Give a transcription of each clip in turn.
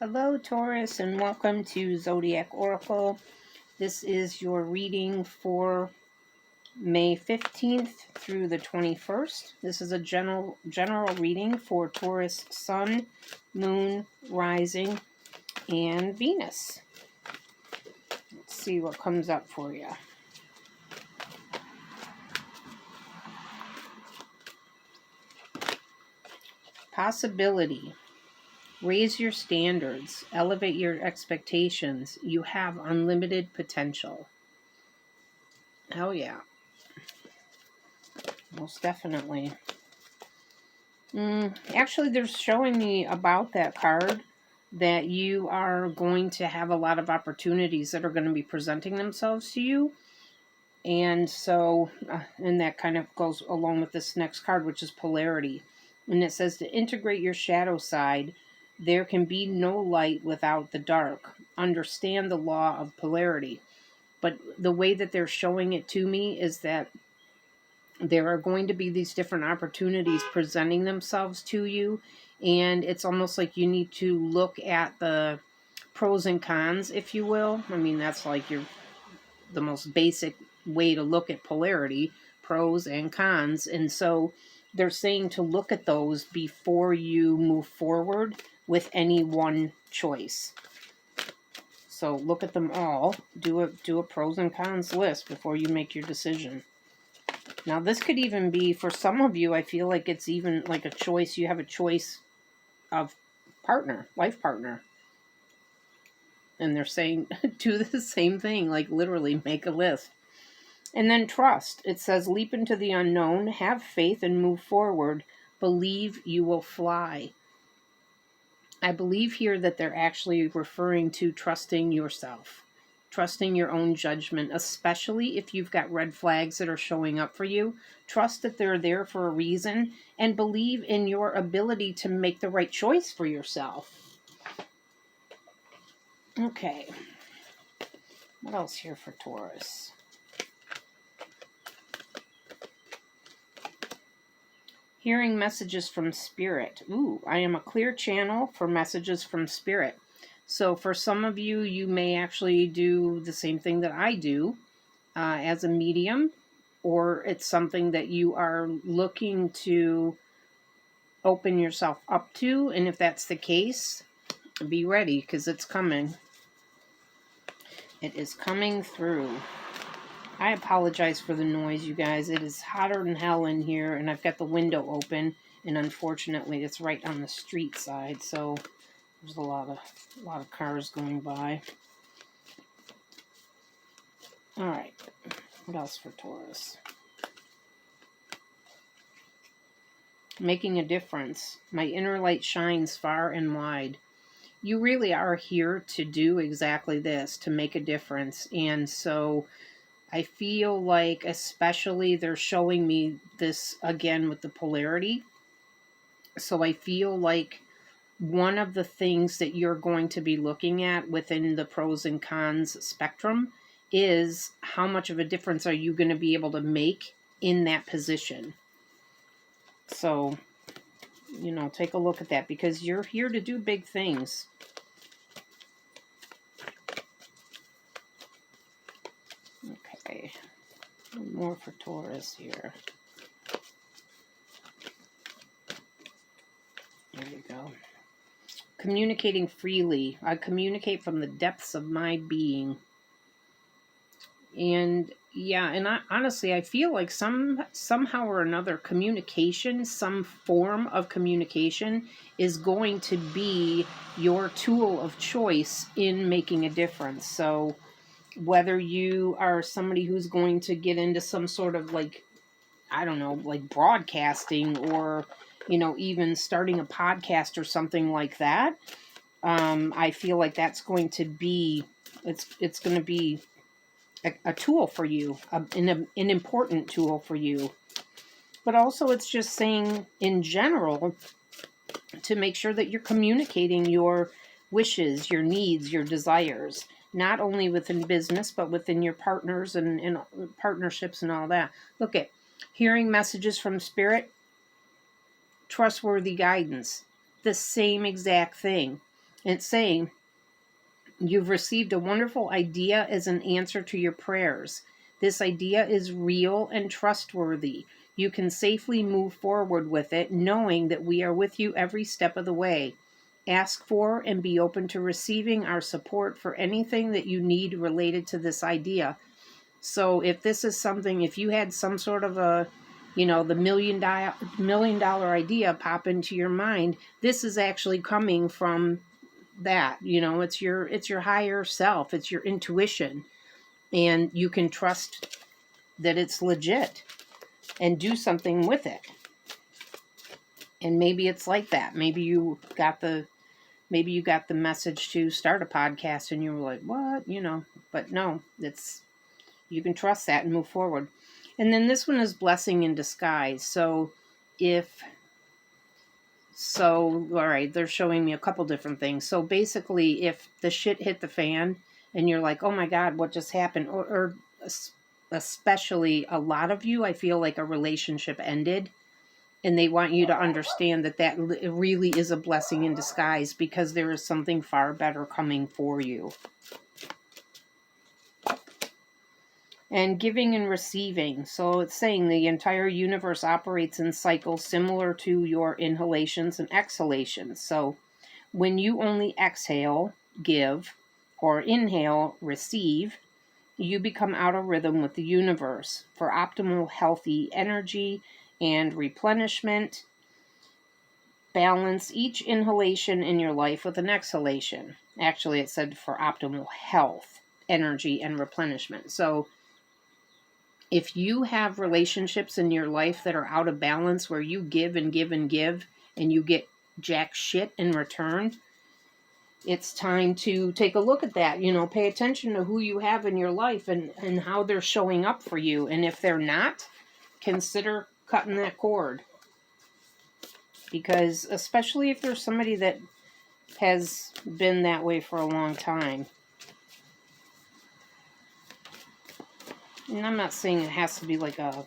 Hello, Taurus, and welcome to Zodiac Oracle. This is your reading for May 15th through the 21st. This is a general reading for Taurus Sun, Moon, Rising, and Venus. Let's see what comes up for you. Possibility. Raise your standards, elevate your expectations. You have unlimited potential. Oh yeah, most definitely. Actually, they're showing me about that card that you are going to have a lot of opportunities that are going to be presenting themselves to you. And so, and that kind of goes along with this next card, which is polarity. And it says to integrate your shadow side, there can be no light without the dark. Understand the law of polarity. But the way that they're showing it to me is that there are going to be these different opportunities presenting themselves to you. And it's almost like you need to look at the pros and cons, if you will. I mean, that's like the most basic way to look at polarity, pros and cons. And so they're saying to look at those before you move forward with any one choice. So look at them all. Do a pros and cons list before you make your decision. Now, this could even be, for some of you, I feel like it's even like a choice. You have a choice of partner, life partner. And they're saying, do the same thing, like literally make a list. And then trust. It says, leap into the unknown, have faith, and move forward. Believe you will fly. I believe here that they're actually referring to trusting yourself. Trusting your own judgment, especially if you've got red flags that are showing up for you. Trust that they're there for a reason and believe in your ability to make the right choice for yourself. Okay. What else here for Taurus? Hearing messages from Spirit. Ooh, I am a clear channel for messages from Spirit. So for some of you, you may actually do the same thing that I do as a medium, or it's something that you are looking to open yourself up to. And if that's the case, be ready, because it's coming. It is coming through. I apologize for the noise, you guys. It is hotter than hell in here, and I've got the window open, and unfortunately it's right on the street side, so there's a lot of cars going by. All right, what else for Taurus? Making a difference. My inner light shines far and wide. You really are here to do exactly this, to make a difference. And so I feel like, especially, they're showing me this again with the polarity. So I feel like one of the things that you're going to be looking at within the pros and cons spectrum is how much of a difference are you going to be able to make in that position. So, take a look at that, because you're here to do big things. Okay, more for Taurus here. There you go. Communicating freely. I communicate from the depths of my being. And yeah, and honestly, I feel like somehow or another, communication, some form of communication, is going to be your tool of choice in making a difference. So whether you are somebody who's going to get into some sort of like broadcasting, or even starting a podcast or something like that, I feel like that's going to be it's going to be a tool for you, an important tool for you. But also, it's just saying in general to make sure that you're communicating your wishes, your needs, your desires, not only within business, but within your partners and partnerships and all that. Look at hearing messages from Spirit, trustworthy guidance, the same exact thing. It's saying, you've received a wonderful idea as an answer to your prayers. This idea is real and trustworthy. You can safely move forward with it, knowing that we are with you every step of the way. Ask for and be open to receiving our support for anything that you need related to this idea. So if this is something, if you had some sort of a, the million dollar idea pop into your mind, this is actually coming from that. It's your higher self, it's your intuition, and you can trust that it's legit and do something with it. And maybe it's like that. Maybe you got the message to start a podcast and you were like, what? But no, you can trust that and move forward. And then this one is blessing in disguise. All right, they're showing me a couple different things. So basically, if the shit hit the fan and you're like, oh my God, what just happened? Or especially a lot of you, I feel like a relationship ended, and they want you to understand that really is a blessing in disguise, because there is something far better coming for you. And giving and receiving. So it's saying the entire universe operates in cycles similar to your inhalations and exhalations. So when you only exhale, give, or inhale, receive, you become out of rhythm with the universe. For optimal healthy energy and replenishment, balance each inhalation in your life with an exhalation. Actually, it said for optimal health, energy, and replenishment. So if you have relationships in your life that are out of balance, where you give and give and give, and you get jack shit in return, it's time to take a look at that. Pay attention to who you have in your life and how they're showing up for you. And if they're not, consider cutting that cord. Because especially if there's somebody that has been that way for a long time. And I'm not saying it has to be like a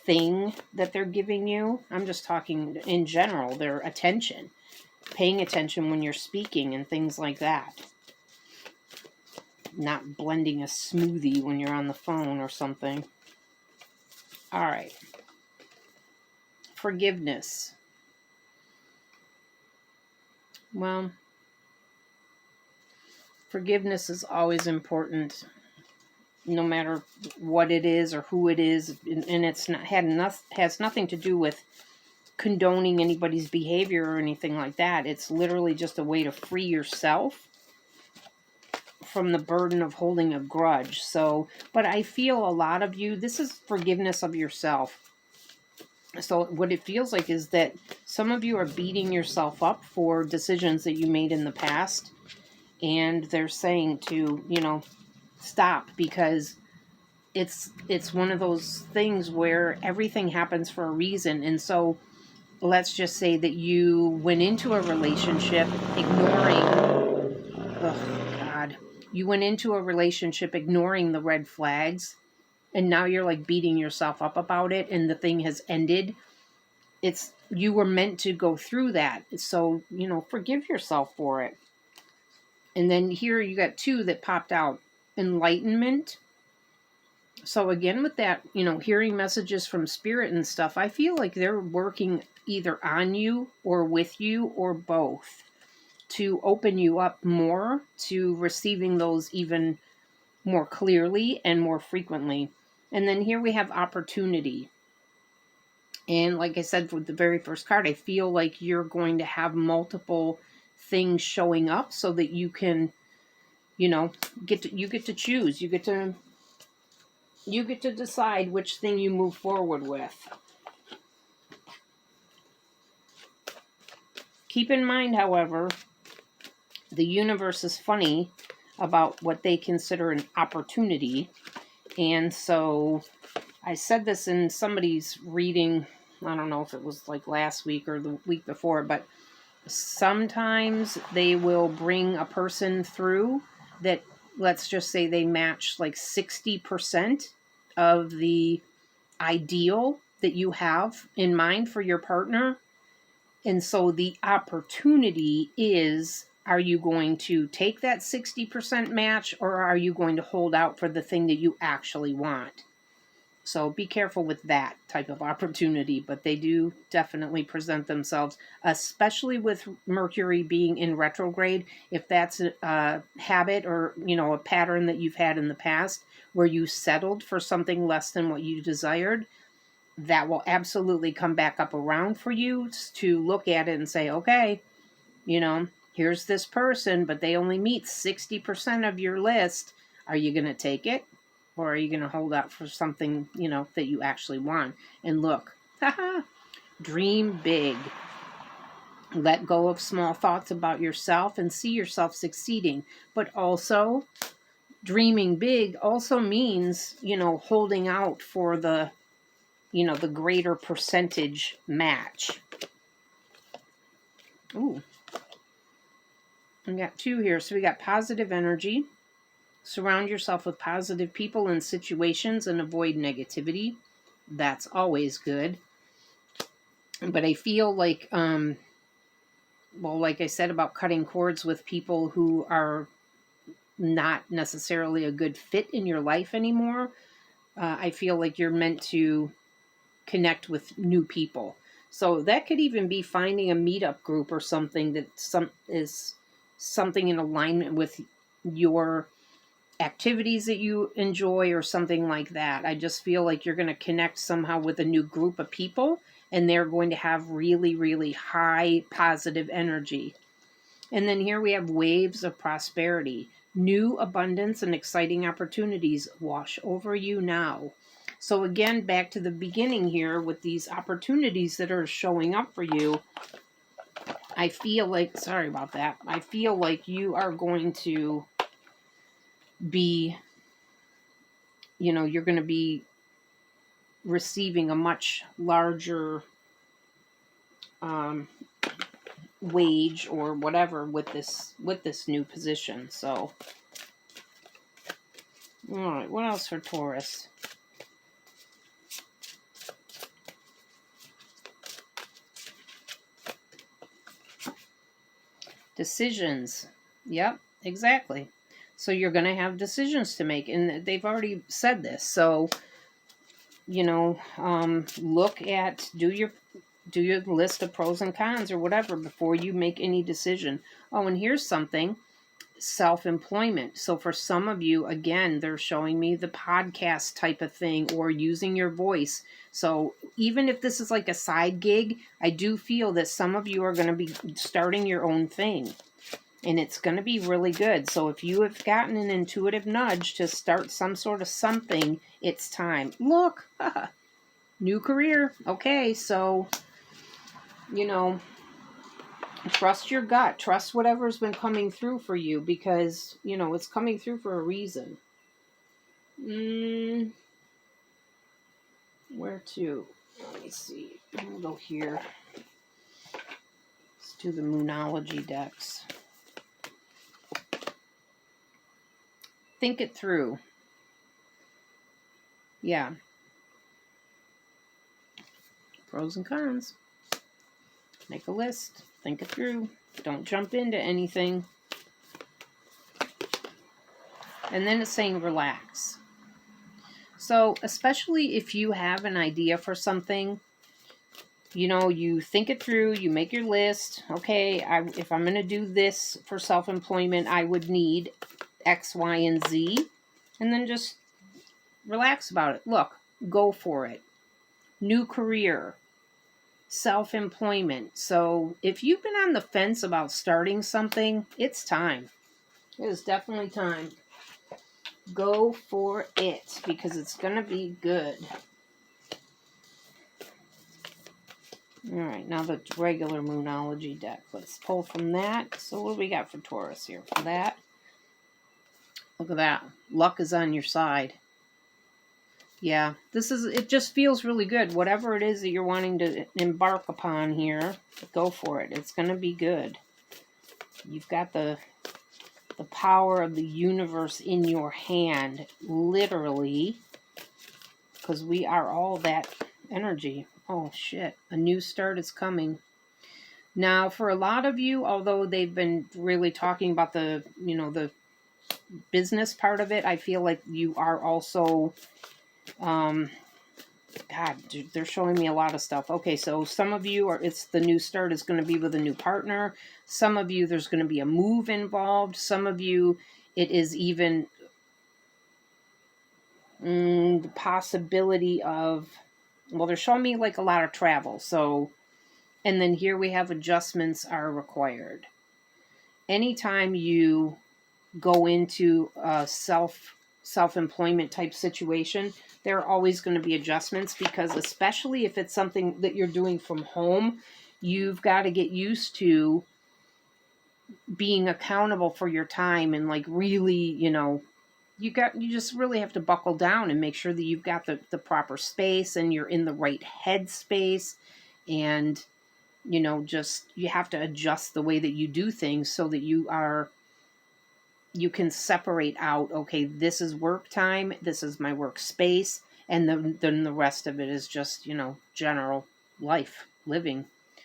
thing that they're giving you. I'm just talking in general, their attention. Paying attention when you're speaking and things like that. Not blending a smoothie when you're on the phone or something. All right. Forgiveness. Well, forgiveness is always important, no matter what it is or who it is, and has nothing to do with condoning anybody's behavior or anything like that. It's literally just a way to free yourself from the burden of holding a grudge. But I feel a lot of you, this is forgiveness of yourself. So what it feels like is that some of you are beating yourself up for decisions that you made in the past, and they're saying to, stop, because it's one of those things where everything happens for a reason. And so let's just say that you went into a relationship ignoring the red flags, and now you're like beating yourself up about it, and the thing has ended. You were meant to go through that. So, forgive yourself for it. And then here you got two that popped out. Enlightenment. So again, with that, hearing messages from spirit and stuff, I feel like they're working either on you or with you or both to open you up more to receiving those even more clearly and more frequently. And then here we have opportunity. And like I said, with the very first card, I feel like you're going to have multiple things showing up so that you can, get to choose. You get to decide which thing you move forward with. Keep in mind, however, the universe is funny about what they consider an opportunity. And so I said this in somebody's reading, I don't know if it was like last week or the week before, but sometimes they will bring a person through that, let's just say they match like 60% of the ideal that you have in mind for your partner. And so the opportunity is, are you going to take that 60% match, or are you going to hold out for the thing that you actually want? So be careful with that type of opportunity, but they do definitely present themselves, especially with Mercury being in retrograde. If that's a habit or, a pattern that you've had in the past where you settled for something less than what you desired, that will absolutely come back up around for you to look at it and say, okay, here's this person, but they only meet 60% of your list. Are you going to take it? Or are you going to hold out for something, that you actually want? And look, dream big. Let go of small thoughts about yourself and see yourself succeeding. But also, dreaming big also means, holding out for the greater percentage match. Ooh. We got 2 here. So we got positive energy. Surround yourself with positive people and situations and avoid negativity. That's always good. But I feel like, like I said about cutting cords with people who are not necessarily a good fit in your life anymore, I feel like you're meant to connect with new people. So that could even be finding a meetup group or something that is something in alignment with your activities that you enjoy or something like that. I just feel like you're going to connect somehow with a new group of people, and they're going to have really, really high positive energy. And then here we have waves of prosperity. New abundance and exciting opportunities wash over you now. So again, back to the beginning here with these opportunities that are showing up for you, I feel like, sorry about that, I feel like you are going to be, you're going to be receiving a much larger wage or whatever with this new position. So, all right, what else for Taurus? Decisions. Yep, exactly. So you're going to have decisions to make, and they've already said this. So, look at, do your list of pros and cons or whatever before you make any decision. Oh, and here's something, self-employment. So for some of you, again, they're showing me the podcast type of thing or using your voice. So even if this is like a side gig, I do feel that some of you are going to be starting your own thing. And it's going to be really good. So if you have gotten an intuitive nudge to start some sort of something, it's time. Look, new career. Okay, so, trust your gut. Trust whatever's been coming through for you because, it's coming through for a reason. Where to? Let me see. We'll go here. Let's do the Moonology decks. Think it through. Yeah. Pros and cons. Make a list. Think it through. Don't jump into anything. And then it's saying relax. So, especially if you have an idea for something, you think it through, you make your list. Okay, if I'm going to do this for self-employment, I would need X, Y, and Z. And then just relax about it. Look, go for it. New career. Self-employment. So if you've been on the fence about starting something, it's time. It is definitely time. Go for it because it's going to be good. All right, now the regular Moonology deck. Let's pull from that. So what do we got for Taurus here for that? Look at that. Luck is on your side. Yeah, it just feels really good. Whatever it is that you're wanting to embark upon here, go for it. It's going to be good. You've got the power of the universe in your hand, literally, because we are all that energy. Oh, shit. A new start is coming. Now, for a lot of you, although they've been really talking about the, the business part of it, I feel like you are also, God, they're showing me a lot of stuff. Okay, so some of you it's the new start is going to be with a new partner. Some of you, there's going to be a move involved. Some of you, it is even the possibility of, well, they're showing me like a lot of travel. So, and then here we have adjustments are required. Anytime you go into a self-employment type situation, there are always going to be adjustments, because especially if it's something that you're doing from home, you've got to get used to being accountable for your time, and like really, you just really have to buckle down and make sure that you've got the proper space and you're in the right headspace, and just you have to adjust the way that you do things so that you can separate out, okay, this is work time, this is my workspace, and then the rest of it is just, general life living.